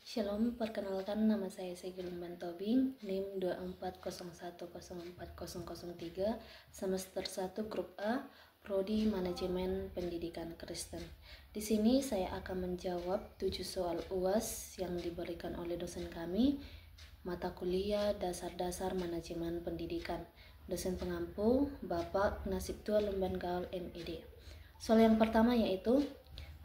Shalom, perkenalkan nama saya Segilumban Tobing, NIM 2401040003, semester 1 grup A, Prodi Manajemen Pendidikan Kristen. Di sini saya akan menjawab 7 soal UAS yang diberikan oleh dosen kami, mata kuliah Dasar-Dasar Manajemen Pendidikan. Dosen pengampu Bapak Nasib Tua Lemban Gaul MED. Soal yang pertama yaitu,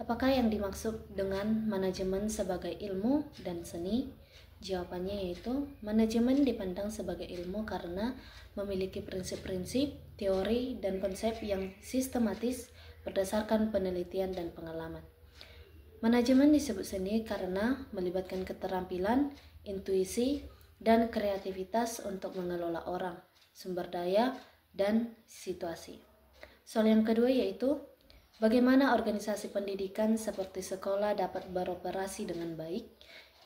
apakah yang dimaksud dengan manajemen sebagai ilmu dan seni? Jawabannya yaitu, manajemen dipandang sebagai ilmu karena memiliki prinsip-prinsip, teori, dan konsep yang sistematis berdasarkan penelitian dan pengalaman. Manajemen disebut seni karena melibatkan keterampilan, intuisi, dan kreativitas untuk mengelola orang, sumber daya, dan situasi. Soal yang kedua yaitu, bagaimana organisasi pendidikan seperti sekolah dapat beroperasi dengan baik?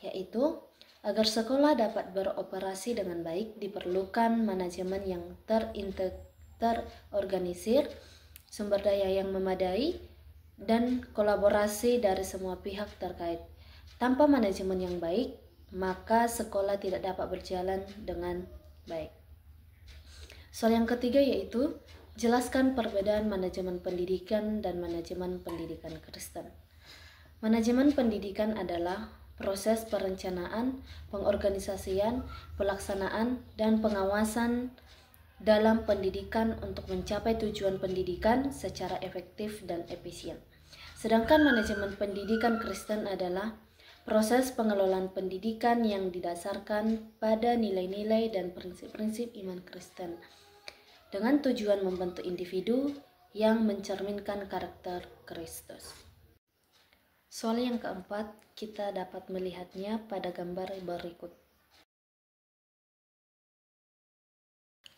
Yaitu, agar sekolah dapat beroperasi dengan baik diperlukan manajemen yang terorganisir, sumber daya yang memadai, dan kolaborasi dari semua pihak terkait. Tanpa manajemen yang baik, maka sekolah tidak dapat berjalan dengan baik. Soal yang ketiga yaitu, jelaskan perbedaan manajemen pendidikan dan manajemen pendidikan Kristen. Manajemen pendidikan adalah proses perencanaan, pengorganisasian, pelaksanaan, dan pengawasan dalam pendidikan untuk mencapai tujuan pendidikan secara efektif dan efisien. Sedangkan manajemen pendidikan Kristen adalah proses pengelolaan pendidikan yang didasarkan pada nilai-nilai dan prinsip-prinsip iman Kristen, dengan tujuan membentuk individu yang mencerminkan karakter Kristus. Soal yang keempat, kita dapat melihatnya pada gambar berikut.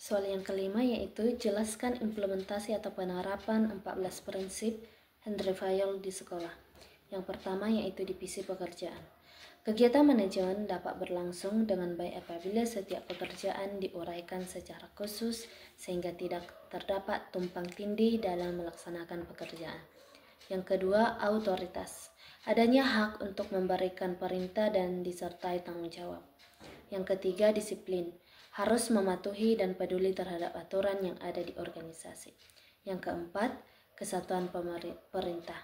Soal yang kelima yaitu, jelaskan implementasi atau penerapan 14 prinsip Henry Fayol di sekolah. Yang pertama yaitu divisi pekerjaan. Kegiatan manajemen dapat berlangsung dengan baik apabila setiap pekerjaan diuraikan secara khusus sehingga tidak terdapat tumpang tindih dalam melaksanakan pekerjaan. Yang kedua, autoritas. Adanya hak untuk memberikan perintah dan disertai tanggung jawab. Yang ketiga, disiplin. Harus mematuhi dan peduli terhadap aturan yang ada di organisasi. Yang keempat, kesatuan perintah.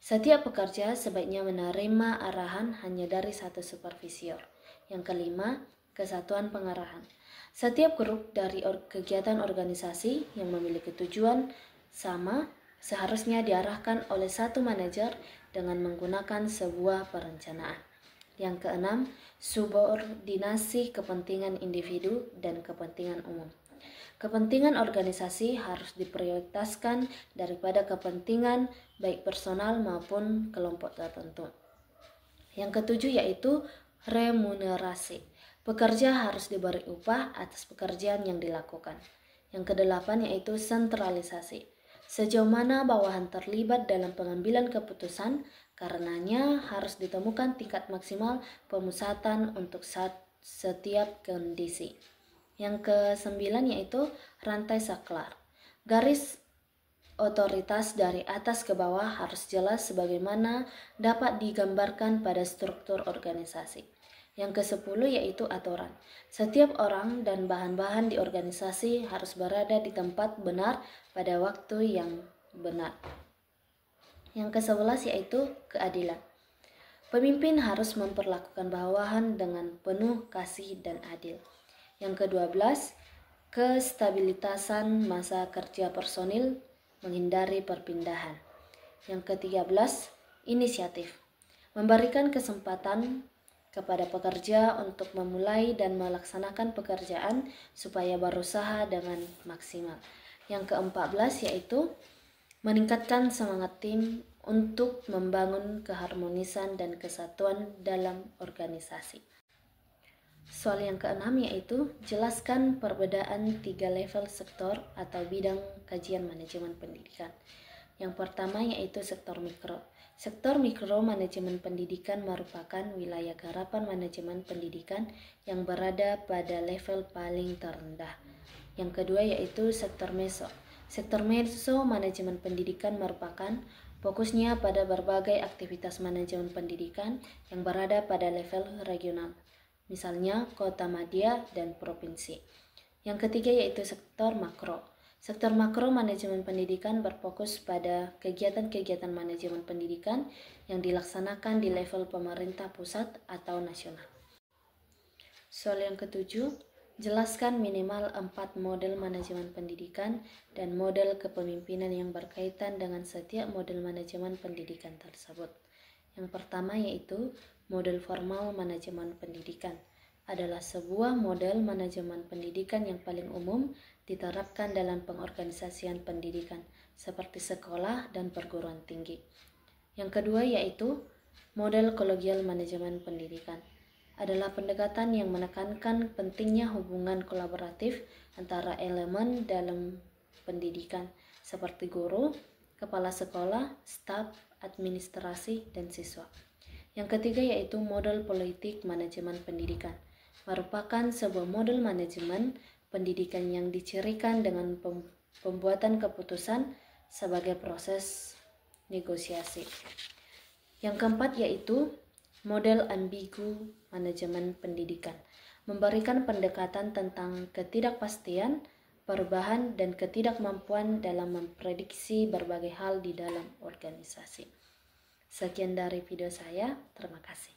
Setiap pekerja sebaiknya menerima arahan hanya dari satu supervisor. Yang kelima, kesatuan pengarahan. Setiap grup dari kegiatan organisasi yang memiliki tujuan sama seharusnya diarahkan oleh satu manajer dengan menggunakan sebuah perencanaan. Yang keenam, subordinasi kepentingan individu dan kepentingan umum. Kepentingan organisasi harus diprioritaskan daripada kepentingan baik personal maupun kelompok tertentu. Yang ketujuh yaitu remunerasi. Pekerja harus diberi upah atas pekerjaan yang dilakukan. Yang kedelapan yaitu sentralisasi. Sejauh mana bawahan terlibat dalam pengambilan keputusan, karenanya harus ditemukan tingkat maksimal pemusatan untuk setiap kondisi. Yang kesembilan yaitu rantai saklar. Garis otoritas dari atas ke bawah harus jelas sebagaimana dapat digambarkan pada struktur organisasi. Yang ke-10 yaitu aturan. Setiap orang dan bahan-bahan di organisasi harus berada di tempat benar pada waktu yang benar. Yang ke-11 yaitu keadilan. Pemimpin harus memperlakukan bawahan dengan penuh kasih dan adil. Yang ke-12, kestabilitasan masa kerja personil, menghindari perpindahan. Yang ke-13, inisiatif. Memberikan kesempatan kepada pekerja untuk memulai dan melaksanakan pekerjaan supaya berusaha dengan maksimal. Yang ke-14 yaitu meningkatkan semangat tim untuk membangun keharmonisan dan kesatuan dalam organisasi. Soal yang keenam yaitu, jelaskan perbedaan 3 level sektor atau bidang kajian manajemen pendidikan. Yang pertama yaitu sektor mikro. Sektor mikro manajemen pendidikan merupakan wilayah garapan manajemen pendidikan yang berada pada level paling terendah. Yang kedua yaitu sektor meso. Sektor meso manajemen pendidikan merupakan Fokusnya pada berbagai aktivitas manajemen pendidikan yang berada pada level regional, misalnya kota madya dan provinsi. Yang ketiga yaitu sektor makro. Sektor makro manajemen pendidikan berfokus pada kegiatan-kegiatan manajemen pendidikan yang dilaksanakan di level pemerintah pusat atau nasional. Soal yang ketujuh, jelaskan minimal 4 model manajemen pendidikan dan model kepemimpinan yang berkaitan dengan setiap model manajemen pendidikan tersebut. Yang pertama yaitu model formal manajemen pendidikan. Adalah sebuah model manajemen pendidikan yang paling umum diterapkan dalam pengorganisasian pendidikan seperti sekolah dan perguruan tinggi. Yang kedua yaitu model kolegial manajemen pendidikan. Adalah pendekatan yang menekankan pentingnya hubungan kolaboratif antara elemen dalam pendidikan seperti guru, kepala sekolah, staf, administrasi, dan siswa. Yang ketiga yaitu model politik manajemen pendidikan. Merupakan sebuah model manajemen pendidikan yang dicirikan dengan pembuatan keputusan sebagai proses negosiasi. Yang keempat yaitu model ambigu manajemen pendidikan, memberikan pendekatan tentang ketidakpastian, perubahan, dan ketidakmampuan dalam memprediksi berbagai hal di dalam organisasi. Sekian dari video saya, terima kasih.